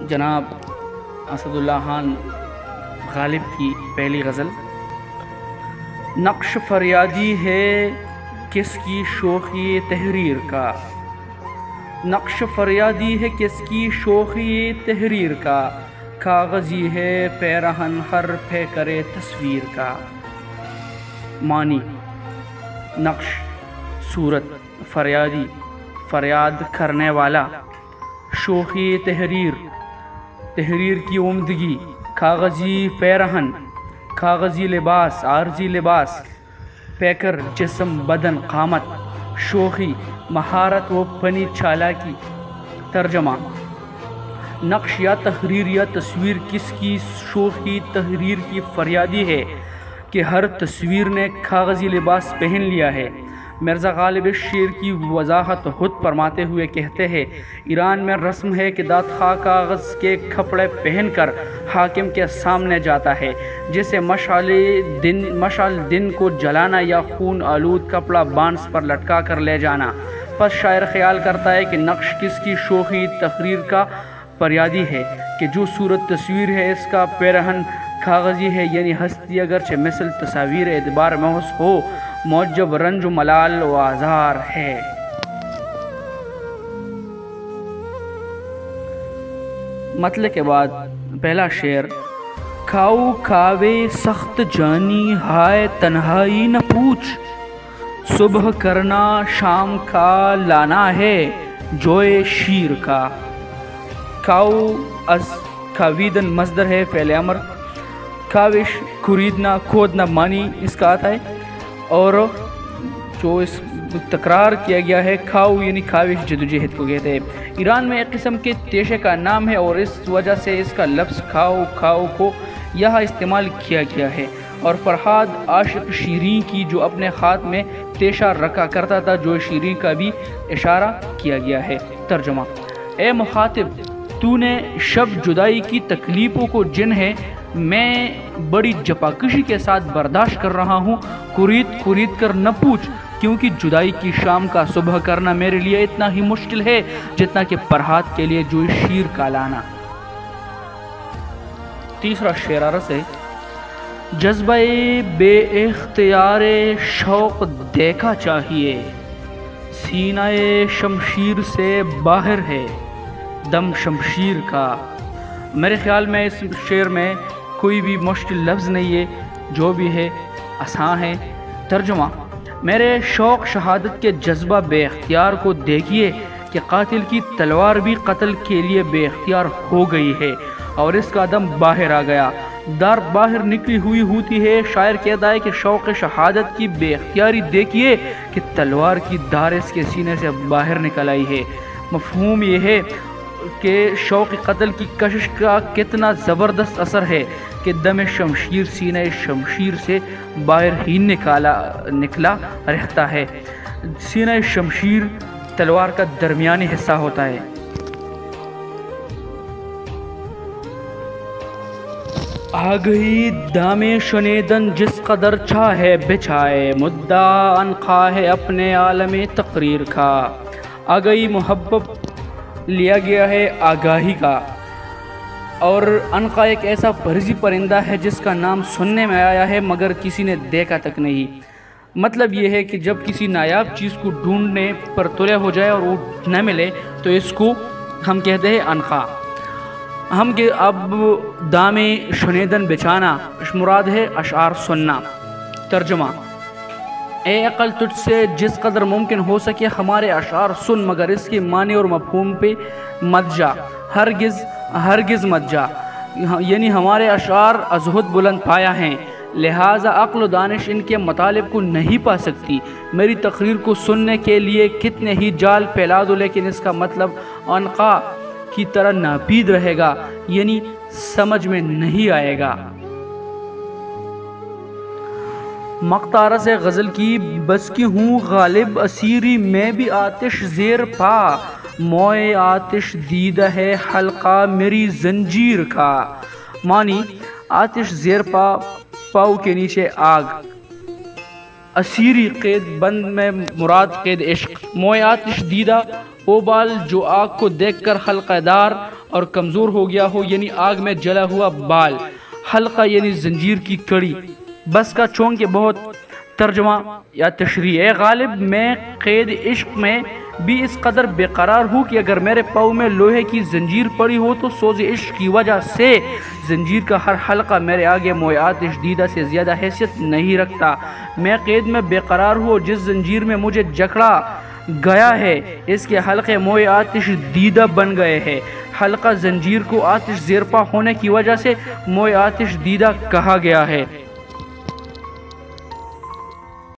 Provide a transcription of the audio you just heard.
جناب اسد اللہ خان غالب کی پہلی غزل۔ نقش فریادی ہے کس کی شوخی تحریر کا، نقش فریادی ہے کس کی شوخی تحریر کا، کاغذی ہے پیرہن ہر پیکرے تصویر کا۔ معنی: نقش صورت، فریادی فریاد کرنے والا، شوخی تحریر تحریر کی عمدگی، کاغذی پیرہن کاغذی لباس عارضی لباس، پیکر جسم بدن قامت، شوخی مہارت و فنی چالاکی۔ ترجمہ: نقش یا تحریر یا تصویر کس کی شوخی تحریر کی فریادی ہے کہ ہر تصویر نے کاغذی لباس پہن لیا ہے۔ مرزا غالب اس شعر کی وضاحت خود فرماتے ہوئے کہتے ہیں، ایران میں رسم ہے کہ داد خواہ کاغذ کے کپڑے پہن کر حاکم کے سامنے جاتا ہے، جسے مشعل دن کو جلانا یا خون آلود کپڑا بانس پر لٹکا کر لے جانا۔ پس شاعر خیال کرتا ہے کہ نقش کس کی شوخی تحریر کا فریادی ہے کہ جو صورت تصویر ہے اس کا پیرہن کاغذی ہے، یعنی ہستی اگرچہ مثل تصاویر اعتبار محض ہو، معجب رنج و ملال و آزار ہے۔ مطلع کے بعد پہلا شعر: کھاؤ کھاوے سخت جانی ہائے تنہائی نہ پوچھ، صبح کرنا شام کا لانا ہے جوئے شیر کا۔ کھاؤ از کھاویدن مصدر ہے فعل امر، کاوش خریدنا کھودنا معنی اس کا آتا ہے، اور جو اس تکرار کیا گیا ہے کھاؤ یعنی کاوش جدوجہد کو کہتے ہیں۔ ایران میں ایک قسم کے تیشے کا نام ہے اور اس وجہ سے اس کا لفظ کھاؤ کھاؤ کو یہاں استعمال کیا گیا ہے، اور فرہاد عاشق شیریں کی جو اپنے خط میں تیشہ رکھا کرتا تھا جو شیریں کا بھی اشارہ کیا گیا ہے۔ ترجمہ: اے مخاطب، تو نے شب جدائی کی تکلیفوں کو جن ہے میں بڑی جپاکشی کے ساتھ برداشت کر رہا ہوں، خرید کر نہ پوچھ، کیونکہ جدائی کی شام کا صبح کرنا میرے لیے اتنا ہی مشکل ہے جتنا کہ فرہاد کے لیے جو شیر کا لانا۔ تیسرا شعر عرض ہے: جذبہ بے اختیار شوق دیکھا چاہیے، سینہ شمشیر سے باہر ہے دم شمشیر کا۔ میرے خیال میں اس شعر میں کوئی بھی مشکل لفظ نہیں ہے، جو بھی ہے آسان ہے۔ ترجمہ: میرے شوق شہادت کے جذبہ بے اختیار کو دیکھیے کہ قاتل کی تلوار بھی قتل کے لیے بے اختیار ہو گئی ہے اور اس کا دم باہر آ گیا، دار باہر نکلی ہوئی ہوتی ہے۔ شاعر کہتا ہے کہ شوق شہادت کی بے اختیاری دیکھیے کہ تلوار کی دھار اس کے سینے سے باہر نکل آئی ہے۔ مفہوم یہ ہے کہ شوق قتل کی کشش کا کتنا زبردست اثر ہے کہ دم شمشیر سینہ شمشیر سے باہر ہی نکلا رہتا ہے۔ سینہ شمشیر تلوار کا درمیانی حصہ ہوتا ہے۔ آ گئی دام شنیدن جس قدر چاہے بچھائے، مدعا عنقا ہے اپنے عالم تقریر کا۔ آ گئی محبت لیا گیا ہے آگاہی کا، اور عنقا ایک ایسا فرضی پرندہ ہے جس کا نام سننے میں آیا ہے مگر کسی نے دیکھا تک نہیں۔ مطلب یہ ہے کہ جب کسی نایاب چیز کو ڈھونڈنے پر تلے ہو جائے اور وہ نہ ملے تو اس کو ہم کہتے ہیں عنقا۔ ہم کہ اب دام شنیدن بچھانا مراد ہے اشعار سننا۔ ترجمہ: اے عقل، تجھ سے جس قدر ممکن ہو سکے ہمارے اشعار سن، مگر اس کے معنی اور مفہوم پہ مت جا، ہرگز مت جا، یعنی ہمارے اشعار ازہد بلند پایا ہیں، لہٰذا عقل و دانش ان کے مطالب کو نہیں پا سکتی۔ میری تقریر کو سننے کے لیے کتنے ہی جال پھیلا دو لیکن اس کا مطلب عنقا کی طرح ناپید رہے گا، یعنی سمجھ میں نہیں آئے گا۔ مقطع عرض ہے غزل کی: بس کی ہوں غالب اسیری میں بھی آتش زیر پا، موئے آتش دیدہ ہے حلقہ میری زنجیر کا۔ معنی: آتش زیر پا، پاؤں کے نیچے آگ، اسیری قید بند میں مراد قید عشق، موئے آتش دیدہ وہ بال جو آگ کو دیکھ کر حلقہ دار اور کمزور ہو گیا ہو، یعنی آگ میں جلا ہوا بال، حلقہ یعنی زنجیر کی کڑی، بس کا چونکہ بہت ترجمہ یا تشریح ہے۔ غالب میں قید عشق میں بھی اس قدر بے قرار ہوں کہ اگر میرے پاؤں میں لوہے کی زنجیر پڑی ہو تو سوز عشق کی وجہ سے زنجیر کا ہر حلقہ میرے آگے موئے آتش دیدہ سے زیادہ حیثیت نہیں رکھتا۔ میں قید میں بے قرار ہوں، جس زنجیر میں مجھے جکڑا گیا ہے اس کے حلقے موئے آتش دیدہ بن گئے ہیں۔ حلقہ زنجیر کو آتش زیرپا ہونے کی وجہ سے موئے آتش دیدہ کہا گیا ہے۔